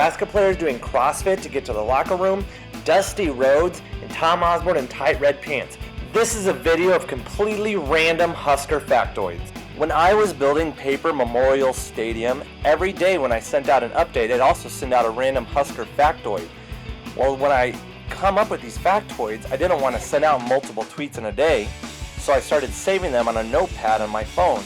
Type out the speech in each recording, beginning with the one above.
Nebraska players doing CrossFit to get to the locker room, dusty roads, and Tom Osborne in tight red pants. This is a video of completely random Husker factoids. When I was building Paper Memorial Stadium, every day when I sent out an update, I'd also send out a random Husker factoid. Well, when I come up with these factoids, I didn't want to send out multiple tweets in a day, so I started saving them on a notepad on my phone.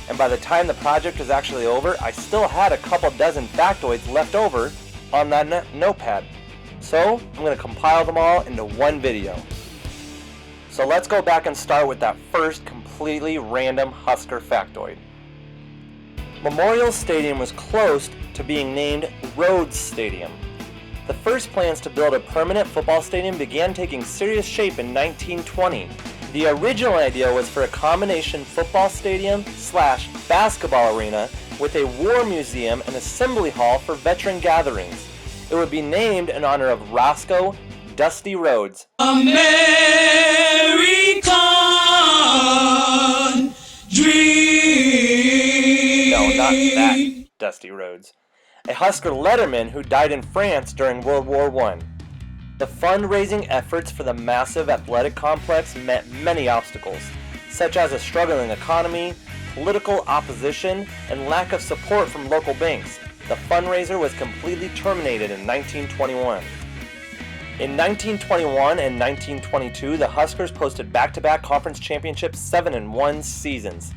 And by the time the project was actually over, I still had a couple dozen factoids left over on that notepad. So I'm going to compile them all into one video. So let's go back and start with that first completely random Husker factoid. Memorial Stadium was close to being named Rhodes Stadium. The first plans to build a permanent football stadium began taking serious shape in 1920. The original idea was for a combination football stadium / basketball arena with a war museum and assembly hall for veteran gatherings. It would be named in honor of Roscoe Dusty Rhodes. American dream. No, not that Dusty Rhodes. A Husker letterman who died in France during World War I. The fundraising efforts for the massive athletic complex met many obstacles, such as a struggling economy, political opposition, and lack of support from local banks. The fundraiser was completely terminated in 1921. In 1921 and 1922, the Huskers posted back-to-back conference championships 7-1 seasons.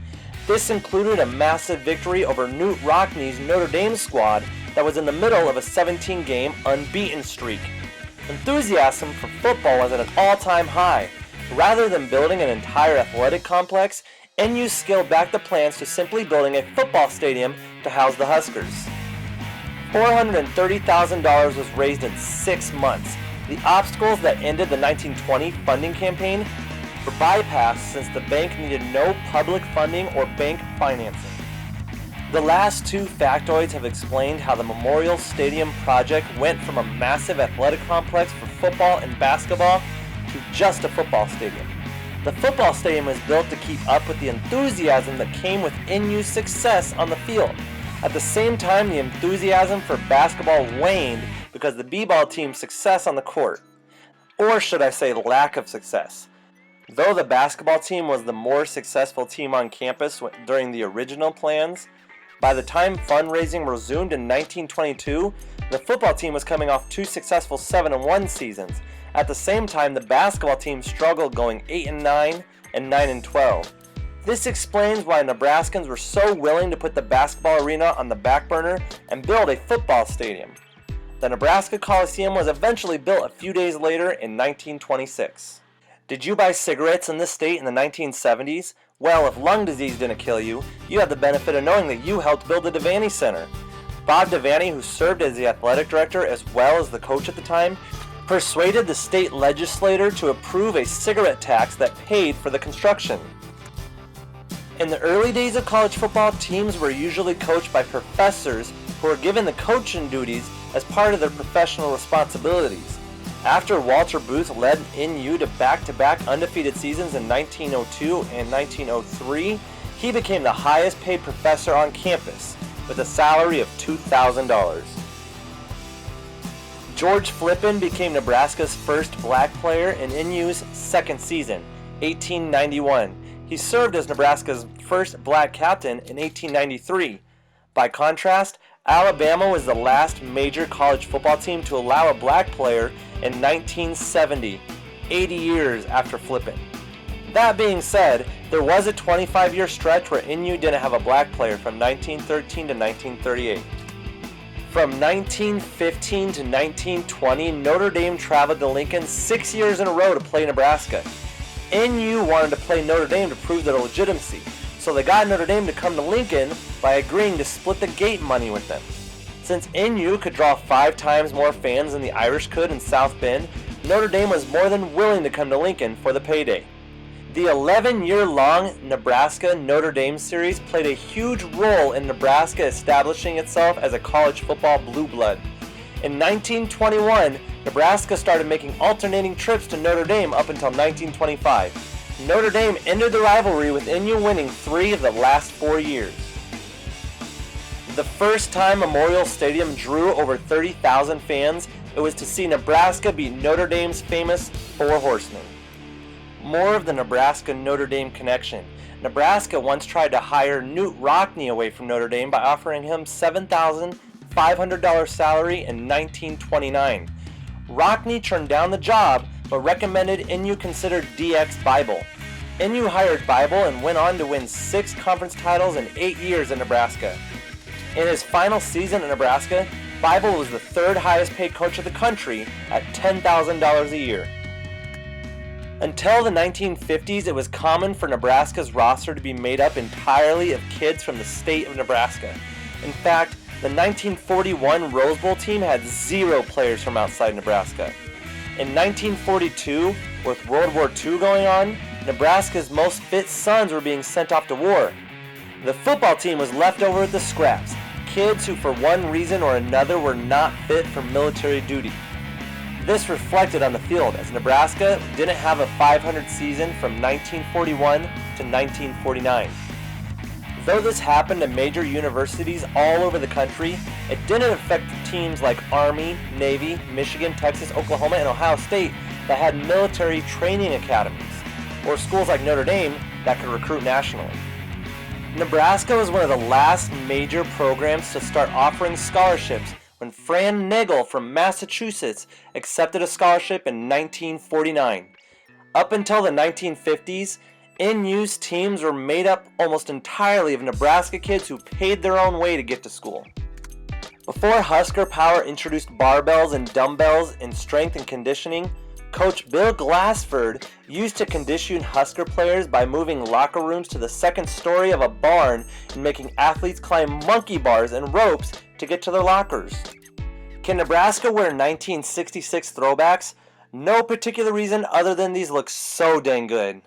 This included a massive victory over Knute Rockne's Notre Dame squad that was in the middle of a 17-game unbeaten streak. Enthusiasm for football was at an all-time high. Rather than building an entire athletic complex, NU scaled back the plans to simply building a football stadium to house the Huskers. $430,000 was raised in 6 months. The obstacles that ended the 1920 funding campaign were bypassed since the bank needed no public funding or bank financing. The last two factoids have explained how the Memorial Stadium project went from a massive athletic complex for football and basketball to just a football stadium. The football stadium was built to keep up with the enthusiasm that came with NU's success on the field. At the same time, the enthusiasm for basketball waned because the b-ball team's success on the court. Or should I say lack of success. Though the basketball team was the more successful team on campus during the original plans, by the time fundraising resumed in 1922, the football team was coming off 2 successful 7-1 seasons. At the same time, the basketball team struggled going 8-9 and 9-12. This explains why Nebraskans were so willing to put the basketball arena on the back burner and build a football stadium. The Nebraska Coliseum was eventually built a few days later in 1926. Did you buy cigarettes in this state in the 1970s? Well, if lung disease didn't kill you, you had the benefit of knowing that you helped build the Devaney Center. Bob Devaney, who served as the athletic director as well as the coach at the time, persuaded the state legislature to approve a cigarette tax that paid for the construction. In the early days of college football, teams were usually coached by professors who were given the coaching duties as part of their professional responsibilities. After Walter Booth led NU to back-to-back undefeated seasons in 1902 and 1903, he became the highest paid professor on campus with a salary of $2,000. George Flippin became Nebraska's first black player in NU's second season, 1891. He served as Nebraska's first black captain in 1893. By contrast, Alabama was the last major college football team to allow a black player in 1970, 80 years after Flippin. That being said, there was a 25-year stretch where NU didn't have a black player from 1913 to 1938. From 1915 to 1920, Notre Dame traveled to Lincoln 6 years in a row to play Nebraska. NU wanted to play Notre Dame to prove their legitimacy, so they got Notre Dame to come to Lincoln by agreeing to split the gate money with them. Since NU could draw 5 times more fans than the Irish could in South Bend, Notre Dame was more than willing to come to Lincoln for the payday. The 11-year-long Nebraska-Notre Dame series played a huge role in Nebraska establishing itself as a college football blue blood. In 1921, Nebraska started making alternating trips to Notre Dame up until 1925. Notre Dame ended the rivalry with NU winning 3 of the last 4 years. The first time Memorial Stadium drew over 30,000 fans, it was to see Nebraska beat Notre Dame's famous Four Horsemen. More of the Nebraska-Notre Dame connection. Nebraska once tried to hire Knute Rockne away from Notre Dame by offering him $7,500 salary in 1929. Rockne turned down the job, but recommended NU consider DX Bible. NU hired Bible and went on to win 6 conference titles in 8 years in Nebraska. In his final season in Nebraska, Bible was the 3rd highest paid coach of the country at $10,000 a year. Until the 1950s, it was common for Nebraska's roster to be made up entirely of kids from the state of Nebraska. In fact, the 1941 Rose Bowl team had 0 players from outside Nebraska. In 1942, with World War II going on, Nebraska's most fit sons were being sent off to war. The football team was left over with the scraps, kids who for one reason or another were not fit for military duty. This reflected on the field as Nebraska didn't have a 500 season from 1941 to 1949. Though this happened to major universities all over the country, it didn't affect teams like Army, Navy, Michigan, Texas, Oklahoma, and Ohio State that had military training academies, or schools like Notre Dame that could recruit nationally. Nebraska was one of the last major programs to start offering scholarships when Fran Nagel from Massachusetts accepted a scholarship in 1949. Up until the 1950s, NU's teams were made up almost entirely of Nebraska kids who paid their own way to get to school. Before Husker Power introduced barbells and dumbbells in strength and conditioning, Coach Bill Glassford used to condition Husker players by moving locker rooms to the 2nd story of a barn and making athletes climb monkey bars and ropes to get to their lockers. Can Nebraska wear 1966 throwbacks? No particular reason other than these look so dang good.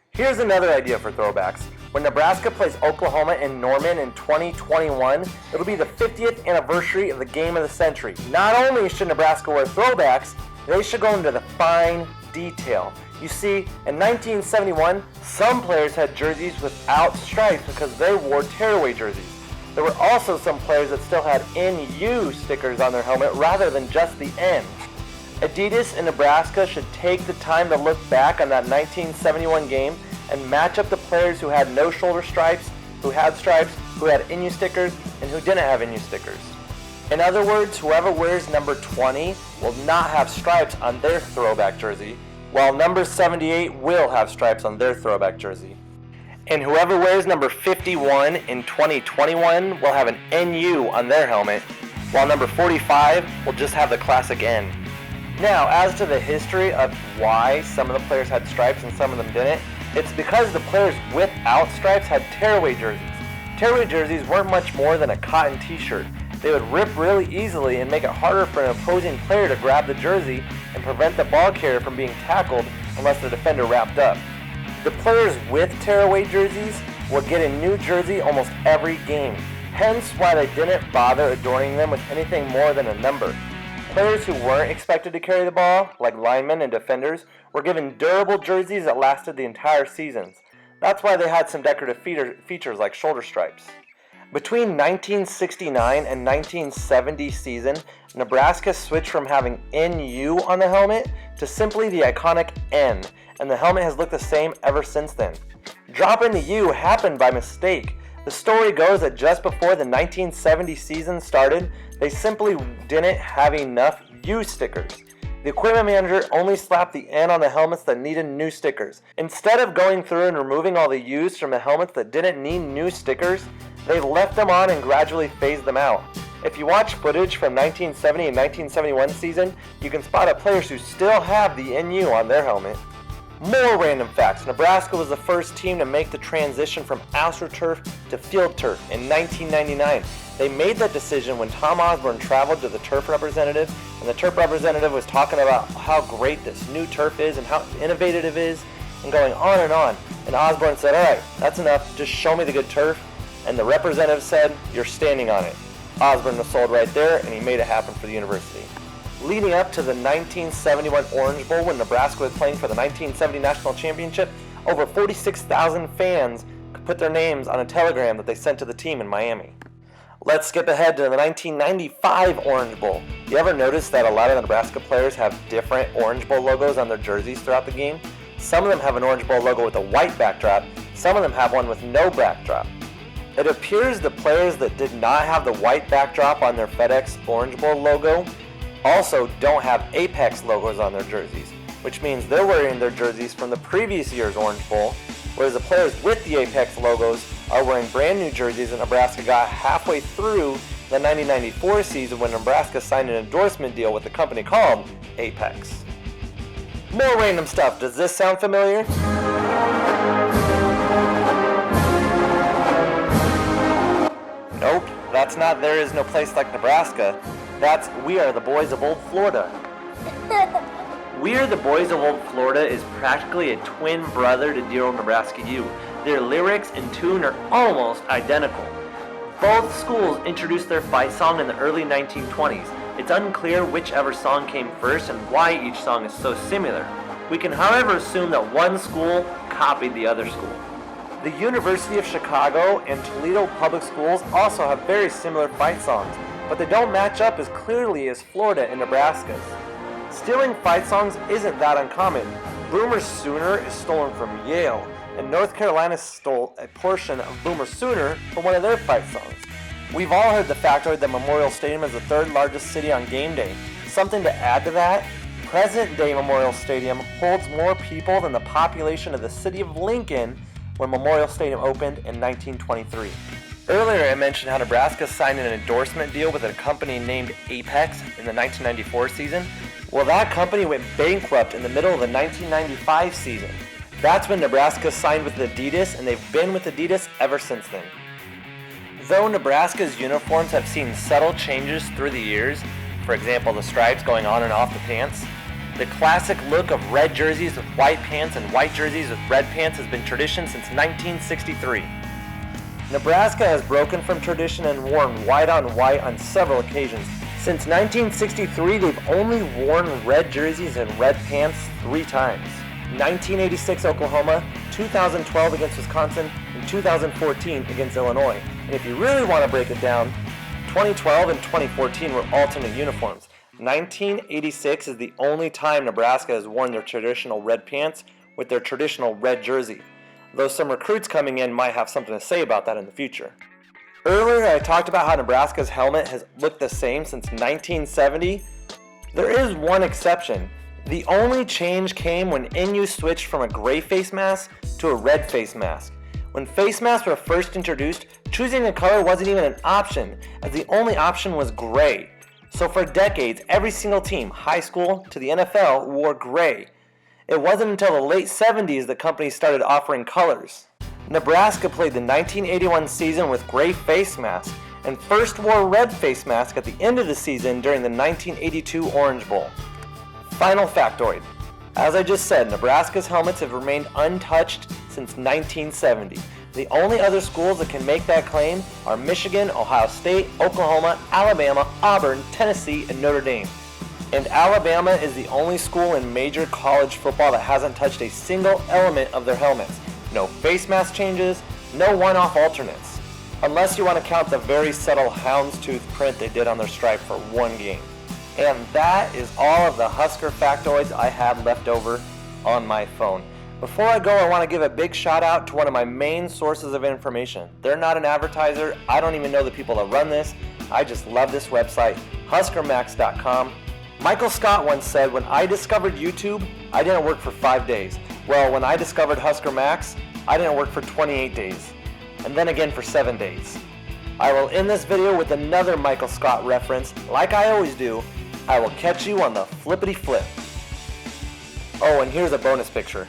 Here's another idea for throwbacks. When Nebraska plays Oklahoma in Norman in 2021, it'll be the 50th anniversary of the game of the century. Not only should Nebraska wear throwbacks, they should go into the fine detail. You see, in 1971, some players had jerseys without stripes because they wore tearaway jerseys. There were also some players that still had NU stickers on their helmet rather than just the N. Adidas and Nebraska should take the time to look back on that 1971 game and match up the players who had no shoulder stripes, who had stripes, who had NU stickers, and who didn't have NU stickers. In other words, whoever wears number 20 will not have stripes on their throwback jersey, while number 78 will have stripes on their throwback jersey. And whoever wears number 51 in 2021 will have an NU on their helmet, while number 45 will just have the classic N. Now, as to the history of why some of the players had stripes and some of them didn't, it's because the players without stripes had tearaway jerseys. Tearaway jerseys weren't much more than a cotton t-shirt. They would rip really easily and make it harder for an opposing player to grab the jersey and prevent the ball carrier from being tackled unless the defender wrapped up. The players with tearaway jerseys would get a new jersey almost every game, hence why they didn't bother adorning them with anything more than a number. Players who weren't expected to carry the ball, like linemen and defenders, were given durable jerseys that lasted the entire seasons. That's why they had some decorative features like shoulder stripes. Between 1969 and 1970 season, Nebraska switched from having NU on the helmet to simply the iconic N, and the helmet has looked the same ever since then. Dropping the U happened by mistake. The story goes that just before the 1970 season started, they simply didn't have enough U stickers. The equipment manager only slapped the N on the helmets that needed new stickers. Instead of going through and removing all the U's from the helmets that didn't need new stickers, they left them on and gradually phased them out. If you watch footage from 1970 and 1971 season, you can spot at players who still have the NU on their helmet. More random facts. Nebraska was the first team to make the transition from AstroTurf to Field Turf in 1999. They made that decision when Tom Osborne traveled to the turf representative, and the turf representative was talking about how great this new turf is and how innovative it is, and going on and on. And Osborne said, "All right, that's enough. Just show me the good turf." And the representative said, "You're standing on it." Osborne was sold right there, and he made it happen for the university. Leading up to the 1971 Orange Bowl, when Nebraska was playing for the 1970 National Championship, over 46,000 fans could put their names on a telegram that they sent to the team in Miami. Let's skip ahead to the 1995 Orange Bowl. You ever notice that a lot of the Nebraska players have different Orange Bowl logos on their jerseys throughout the game? Some of them have an Orange Bowl logo with a white backdrop, some of them have one with no backdrop. It appears the players that did not have the white backdrop on their FedEx Orange Bowl logo also don't have Apex logos on their jerseys, which means they're wearing their jerseys from the previous year's Orange Bowl, whereas the players with the Apex logos are wearing brand new jerseys that Nebraska got halfway through the 1994 season when Nebraska signed an endorsement deal with a company called Apex. More random stuff. Does this sound familiar? Nope, that's not There Is No Place Like Nebraska. That's We Are the Boys of Old Florida. We Are the Boys of Old Florida is practically a twin brother to Dear Old Nebraska U. Their lyrics and tune are almost identical. Both schools introduced their fight song in the early 1920s. It's unclear whichever song came first and why each song is so similar. We can, however, assume that one school copied the other school. The University of Chicago and Toledo Public Schools also have very similar fight songs, but they don't match up as clearly as Florida and Nebraska's. Stealing fight songs isn't that uncommon. Boomer Sooner is stolen from Yale, and North Carolina stole a portion of Boomer Sooner from one of their fight songs. We've all heard the factoid that Memorial Stadium is the third largest city on game day. Something to add to that, present-day Memorial Stadium holds more people than the population of the city of Lincoln when Memorial Stadium opened in 1923. Earlier I mentioned how Nebraska signed an endorsement deal with a company named Apex in the 1994 season. Well, that company went bankrupt in the middle of the 1995 season. That's when Nebraska signed with Adidas, and they've been with Adidas ever since then. Though Nebraska's uniforms have seen subtle changes through the years, for example the stripes going on and off the pants, the classic look of red jerseys with white pants and white jerseys with red pants has been tradition since 1963. Nebraska has broken from tradition and worn white on white on several occasions. Since 1963, they've only worn red jerseys and red pants 3 times. 1986 Oklahoma, 2012 against Wisconsin, and 2014 against Illinois. And if you really want to break it down, 2012 and 2014 were alternate uniforms. 1986 is the only time Nebraska has worn their traditional red pants with their traditional red jersey, though some recruits coming in might have something to say about that in the future. Earlier I talked about how Nebraska's helmet has looked the same since 1970. There is one exception. The only change came when NU switched from a gray face mask to a red face mask. When face masks were first introduced, choosing a color wasn't even an option, as the only option was gray. So for decades, every single team, high school to the NFL, wore gray. It wasn't until the late 70s that companies started offering colors. Nebraska played the 1981 season with gray face masks and first wore a red face mask at the end of the season during the 1982 Orange Bowl. Final factoid. As I just said, Nebraska's helmets have remained untouched since 1970. The only other schools that can make that claim are Michigan, Ohio State, Oklahoma, Alabama, Auburn, Tennessee, and Notre Dame. And Alabama is the only school in major college football that hasn't touched a single element of their helmets. No face mask changes, no one-off alternates. Unless you want to count the very subtle houndstooth print they did on their stripe for one game. And that is all of the Husker factoids I had left over on my phone. Before I go, I want to give a big shout out to one of my main sources of information. They're not an advertiser. I don't even know the people that run this. I just love this website, huskermax.com. Michael Scott once said, when I discovered YouTube, I didn't work for 5 days. Well, when I discovered Husker Max, I didn't work for 28 days. And then again for 7 days. I will end this video with another Michael Scott reference. Like I always do, I will catch you on the flippity flip. Oh, and here's a bonus picture.